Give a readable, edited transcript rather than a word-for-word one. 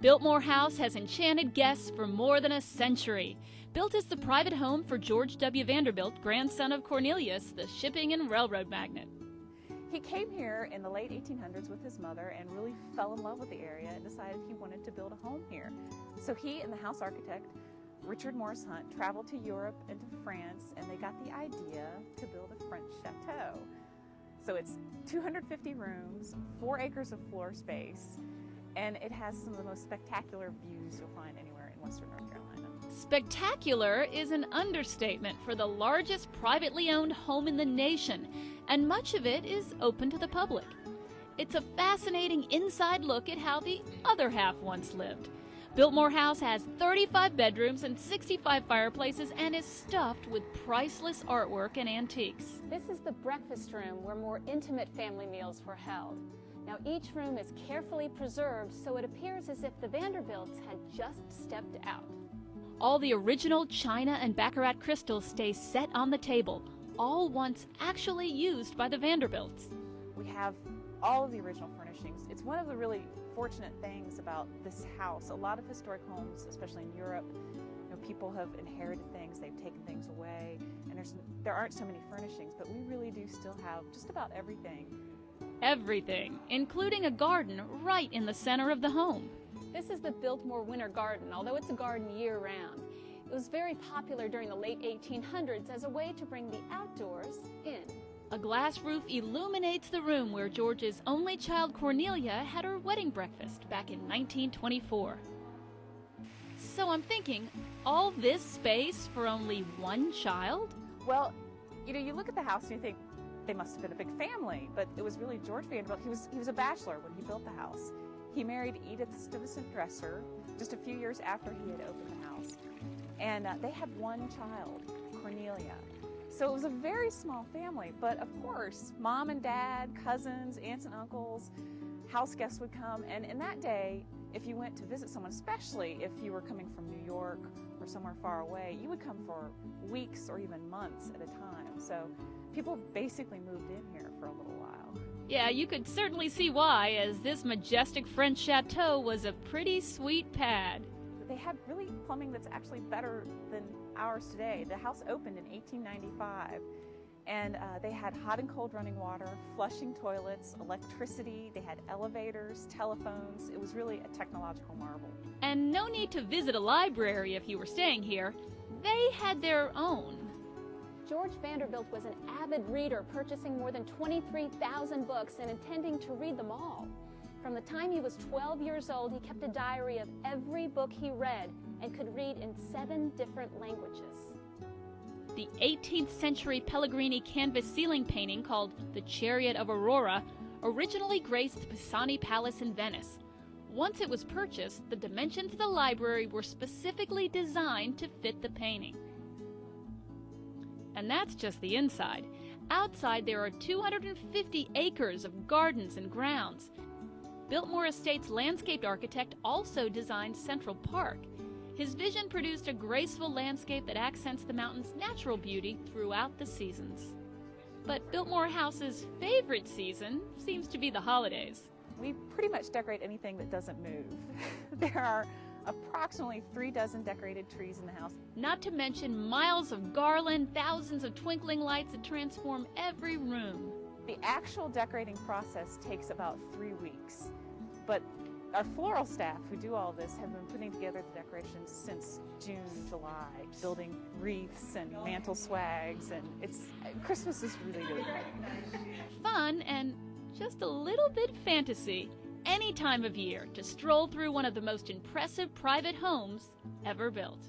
Biltmore House has enchanted guests for more than a century. Built as the private home for George W. Vanderbilt, grandson of Cornelius, the shipping and railroad magnate. He came here in the late 1800s with his mother and really fell in love with the area and decided he wanted to build a home here. So he and the house architect, Richard Morris Hunt, traveled to Europe and to France, and they got the idea to build a French chateau. So it's 250 rooms, 4 acres of floor space, and it has some of the most spectacular views you'll find anywhere in western North Carolina. Spectacular is an understatement for the largest privately owned home in the nation, and much of it is open to the public. It's a fascinating inside look at how the other half once lived. Biltmore House has 35 bedrooms and 65 fireplaces and is stuffed with priceless artwork and antiques. This is the breakfast room where more intimate family meals were held. Now each room is carefully preserved so it appears as if the Vanderbilts had just stepped out. All the original china and baccarat crystals stay set on the table, all once actually used by the Vanderbilts. We have all of the original furnishings. It's one of the really fortunate things about this house. A lot of historic homes, especially in Europe, people have inherited things, they've taken things away, and there aren't so many furnishings, but we really do still have just about everything. Everything, including a garden right in the center of the home. This is the Biltmore Winter Garden, although it's a garden year-round. It was very popular during the late 1800s as a way to bring the outdoors in. A glass roof illuminates the room where George's only child Cornelia had her wedding breakfast back in 1924. So I'm thinking, all this space for only one child? Well, you look at the house and you think they must have been a big family, but it was really George Vanderbilt. He was a bachelor when he built the house. He married Edith Stuyvesant Dresser just a few years after he had opened the house. And they had one child, Cornelia. So it was a very small family, but of course, mom and dad, cousins, aunts and uncles, house guests would come. And in that day, if you went to visit someone, especially if you were coming from New York or somewhere far away, you would come for weeks or even months at a time. So people basically moved in here for a little while. Yeah, you could certainly see why, as this majestic French chateau was a pretty sweet pad. They had really plumbing that's actually better than ours today. The house opened in 1895, and they had hot and cold running water, flushing toilets, electricity, they had elevators, telephones. It was really a technological marvel. And no need to visit a library if you were staying here. They had their own. George Vanderbilt was an avid reader, purchasing more than 23,000 books and intending to read them all. From the time he was 12 years old, he kept a diary of every book he read and could read in 7 different languages. The 18th century Pellegrini canvas ceiling painting called The Chariot of Aurora originally graced the Pisani Palace in Venice. Once it was purchased, the dimensions of the library were specifically designed to fit the painting. And that's just the inside. Outside, there are 250 acres of gardens and grounds. Biltmore Estates landscape architect also designed Central Park. His vision produced a graceful landscape that accents the mountain's natural beauty throughout the seasons. But Biltmore House's favorite season seems to be the holidays. We pretty much decorate anything that doesn't move. There are approximately 3 dozen decorated trees in the house. Not to mention miles of garland, thousands of twinkling lights that transform every room. The actual decorating process takes about 3 weeks, but our floral staff who do all this have been putting together the decorations since June, July, building wreaths and mantle swags, and Christmas is really, really great. Fun and just a little bit fantasy any time of year to stroll through one of the most impressive private homes ever built.